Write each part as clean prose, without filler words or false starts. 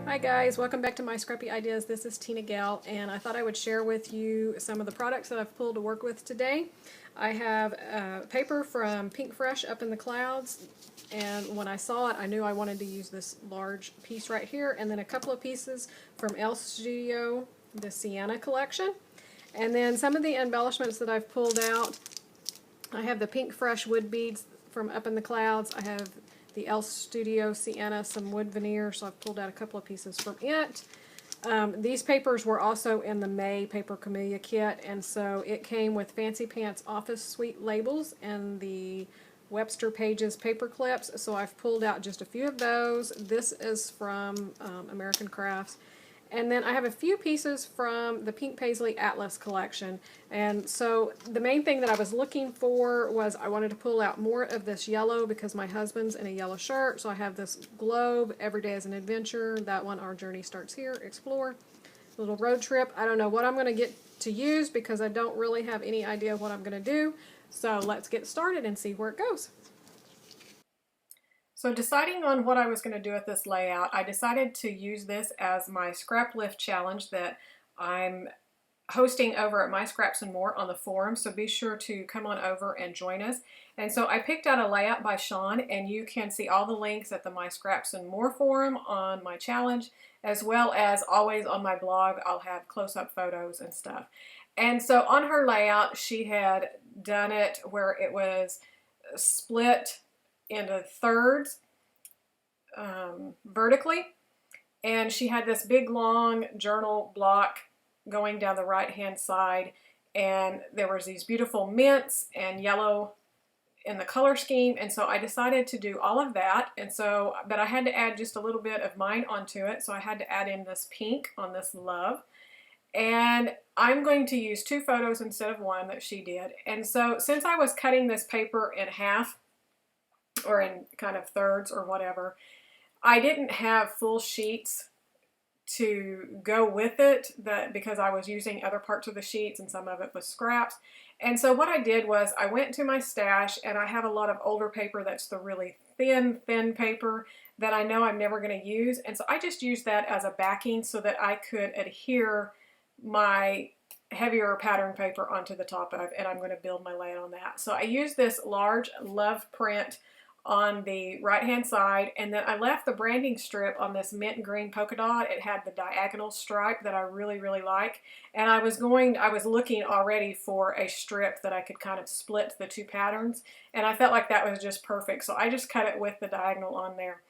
Hi guys, welcome back to my Scrappy Ideas. This is TinaGAle, and I thought I would share with you some of the products that I've pulled to work with today. I have paper from Pink Fresh Up in the Clouds, and when I saw it I knew I wanted to use this large piece right here, and then a couple of pieces from Elle Studio, the Sienna collection. And then some of the embellishments that I've pulled out, I have the Pink Fresh wood beads from Up in the Clouds. I have the Elle Studio Sienna, some wood veneer, so I've pulled out a couple of pieces from it. These papers were also in the May Paper Camellia kit, and so it came with Fancy Pants Office Suite labels and the Webster Pages paper clips, so I've pulled out just a few of those. This is from American Crafts. And then I have a few pieces from the Pink Paisley Atlas collection. And so the main thing that I was looking for was I wanted to pull out more of this yellow because my husband's in a yellow shirt. So I have this globe, Every Day is an Adventure. That one, Our Journey Starts Here, Explore. Little road trip. I don't know what I'm going to get to use because I don't really have any idea what I'm going to do. So let's get started and see where it goes. So deciding on what I was going to do with this layout, I decided to use this as my Scraplift challenge that I'm hosting over at My Scraps and More on the forum, so be sure to come on over and join us. And so I picked out a layout by Sean, and you can see all the links at the My Scraps and More forum on my challenge, as well as always on my blog. I'll have close-up photos and stuff. And so on her layout, she had done it where it was split into thirds vertically, and she had this big long journal block going down the right hand side, and there was these beautiful mints and yellow in the color scheme, and so I decided to do all of that. And so, but I had to add just a little bit of mine onto it, so I had to add in this pink on this love. And I'm going to use 2 photos instead of 1 that she did. And so since I was cutting this paper in half or in kind of thirds or whatever, I didn't have full sheets to go with it because I was using other parts of the sheets and some of it was scraps. And so what I did was I went to my stash, and I have a lot of older paper that's the really thin paper that I know I'm never going to use. And so I just used that as a backing so that I could adhere my heavier pattern paper onto the top of, and I'm going to build my layout on that. So I used this large love print on the right hand side, and then I left the branding strip on this mint green polka dot. It had the diagonal stripe that I really like, and I was looking already for a strip that I could kind of split the 2 patterns, and I felt like that was just perfect, so I just cut it with the diagonal on there,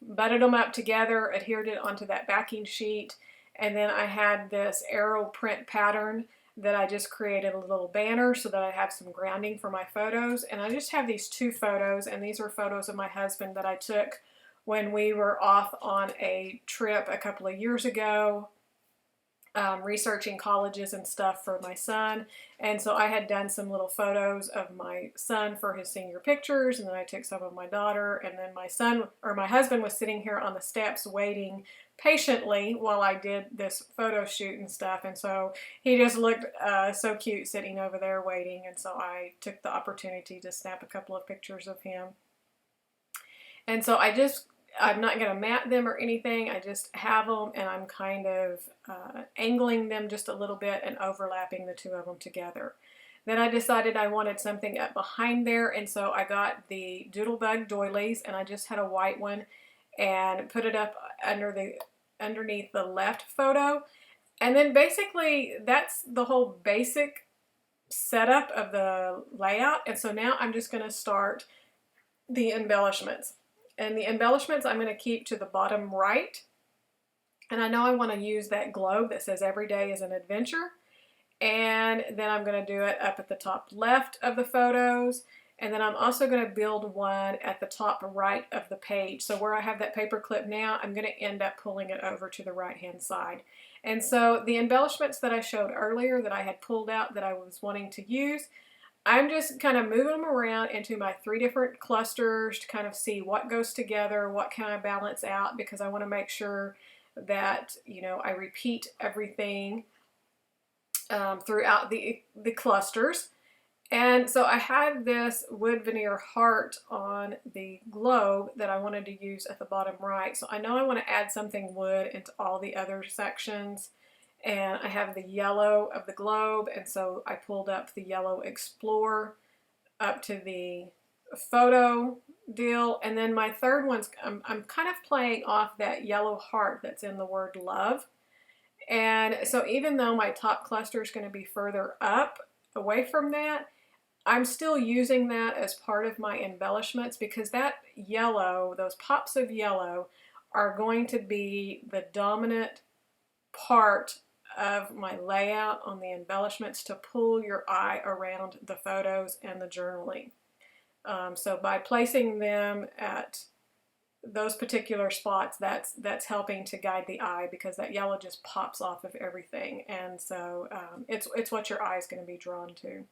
butted them up together, adhered it onto that backing sheet, and then I had this arrow print pattern that I just created a little banner so that I have some grounding for my photos. And I just have these 2 photos, and these are photos of my husband that I took when we were off on a trip a couple of years ago, researching colleges and stuff for my son. And so I had done some little photos of my son for his senior pictures, and then I took some of my daughter, and then my husband was sitting here on the steps waiting patiently while I did this photo shoot and stuff, and so he just looked so cute sitting over there waiting, and so I took the opportunity to snap a couple of pictures of him. And so I'm not going to mat them or anything, I just have them, and I'm kind of angling them just a little bit and overlapping the 2 of them together. Then I decided I wanted something up behind there, and so I got the Doodlebug doilies, and I just had a white one and put it up underneath the left photo. And then basically that's the whole basic setup of the layout. And so now I'm just going to start the embellishments. And the embellishments I'm going to keep to the bottom right. And I know I want to use that globe that says Every Day is an Adventure. And then I'm going to do it up at the top left of the photos. And then I'm also going to build one at the top right of the page. So where I have that paper clip now, I'm going to end up pulling it over to the right hand side. And so the embellishments that I showed earlier that I had pulled out that I was wanting to use, I'm just kind of moving them around into my 3 different clusters to kind of see what goes together, what can I balance out, because I want to make sure that, you know, I repeat everything throughout the clusters. And so I had this wood veneer heart on the globe that I wanted to use at the bottom right. So I know I want to add something wood into all the other sections. And I have the yellow of the globe, and so I pulled up the yellow Explore up to the photo deal. And then my third one's, I'm kind of playing off that yellow heart that's in the word love. And so even though my top cluster is going to be further up away from that, I'm still using that as part of my embellishments because that yellow, those pops of yellow, are going to be the dominant part of my layout on the embellishments to pull your eye around the photos and the journaling. So by placing them at those particular spots, that's helping to guide the eye because that yellow just pops off of everything, and so it's what your eye is going to be drawn to.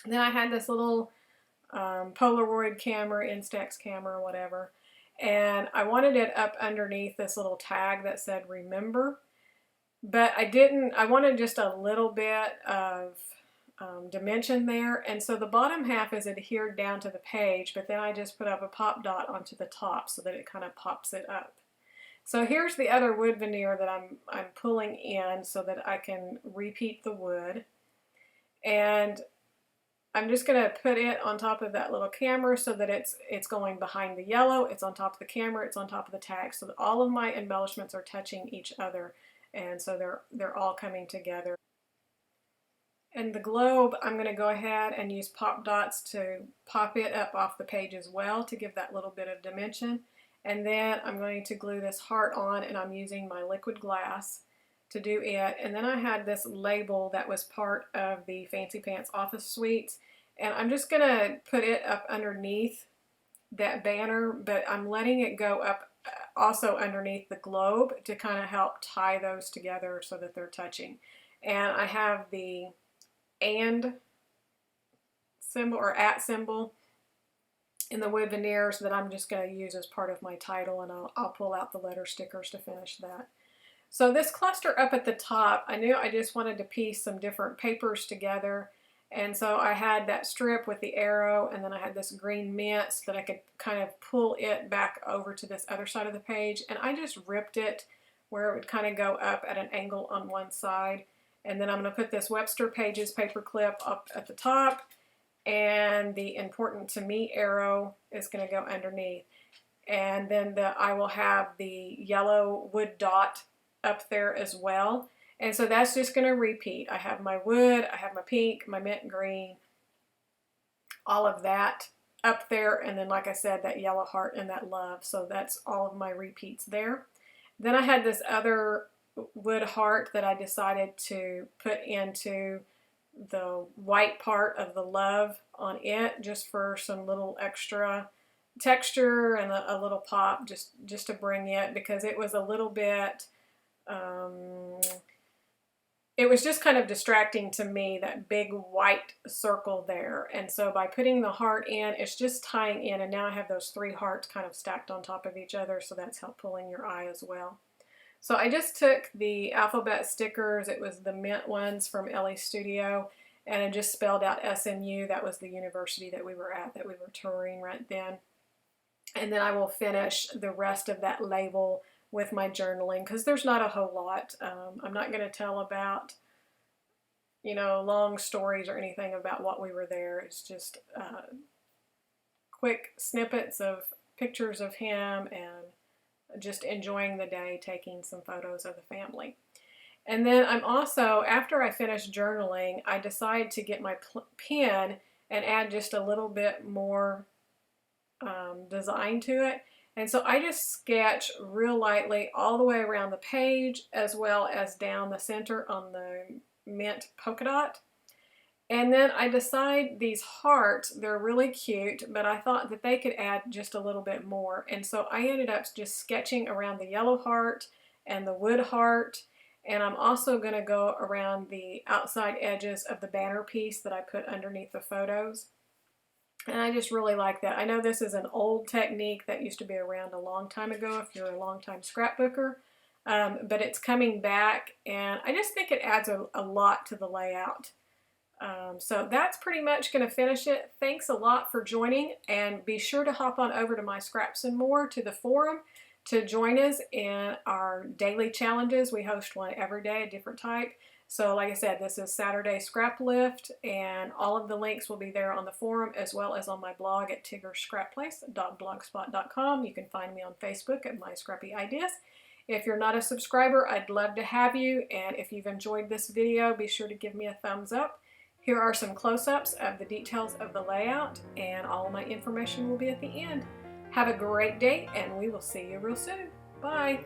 And then I had this little Polaroid camera, Instax camera, whatever, and I wanted it up underneath this little tag that said remember, but I didn't. I wanted just a little bit of dimension there, and so the bottom half is adhered down to the page, but then I just put up a pop dot onto the top so that it kind of pops it up. So here's the other wood veneer that I'm pulling in so that I can repeat the wood, and I'm just going to put it on top of that little camera so that it's going behind the yellow, it's on top of the camera, it's on top of the tag, so that all of my embellishments are touching each other, and so they're all coming together. And the globe, I'm going to go ahead and use pop dots to pop it up off the page as well to give that little bit of dimension. And then I'm going to glue this heart on, and I'm using my liquid glass to do it. And then I had this label that was part of the Fancy Pants Office Suites, and I'm just going to put it up underneath that banner, but I'm letting it go up also underneath the globe to kind of help tie those together so that they're touching. And I have the and symbol or at symbol in the wood veneers that I'm just going to use as part of my title, and I'll pull out the letter stickers to finish that. So this cluster up at the top, I knew I just wanted to piece some different papers together, and so I had that strip with the arrow, and then I had this green mint so that I could kind of pull it back over to this other side of the page, and I just ripped it where it would kind of go up at an angle on one side. And then I'm going to put this Webster Pages paper clip up at the top, and the important to me arrow is going to go underneath. And then I will have the yellow wood dot up there as well. And so that's just going to repeat. I have my wood, I have my pink, my mint green, all of that up there. And then, like I said, that yellow heart and that love. So that's all of my repeats there. Then I had this other wood heart that I decided to put into the white part of the love on it, just for some little extra texture and a little pop, just to bring it, because it was a little bit it was just kind of distracting to me, that big white circle there. And so by putting the heart in, it's just tying in, and now I have those three hearts kind of stacked on top of each other, so that's help pulling your eye as well. So I just took the alphabet stickers, it was the mint ones from Ellie Studio, and I just spelled out SMU. That was the university that we were at, that we were touring right then. And then I will finish the rest of that label with my journaling, because there's not a whole lot. I'm not going to tell about, long stories or anything about what we were there. It's just quick snippets of pictures of him and just enjoying the day, taking some photos of the family. And then I'm also, after I finish journaling, I decide to get my pen and add just a little bit more design to it. And so I just sketch real lightly all the way around the page, as well as down the center on the mint polka dot. And then I decide these hearts, they're really cute, but I thought that they could add just a little bit more. And so I ended up just sketching around the yellow heart and the wood heart. And I'm also going to go around the outside edges of the banner piece that I put underneath the photos. And I just really like that. I know this is an old technique that used to be around a long time ago if you're a long-time scrapbooker, but it's coming back, and I just think it adds a lot to the layout So that's pretty much going to finish it. Thanks a lot for joining, and be sure to hop on over to My Scraps and More to the forum to join us in our daily challenges. We host one every day, a different type. So like I said, this is Saturday Scraplift, and all of the links will be there on the forum as well as on my blog at tiggerscrapplace.blogspot.com. You can find me on Facebook at My Scrappy Ideas. If you're not a subscriber, I'd love to have you, and if you've enjoyed this video, be sure to give me a thumbs up. Here are some close-ups of the details of the layout, and all of my information will be at the end. Have a great day, and we will see you real soon. Bye!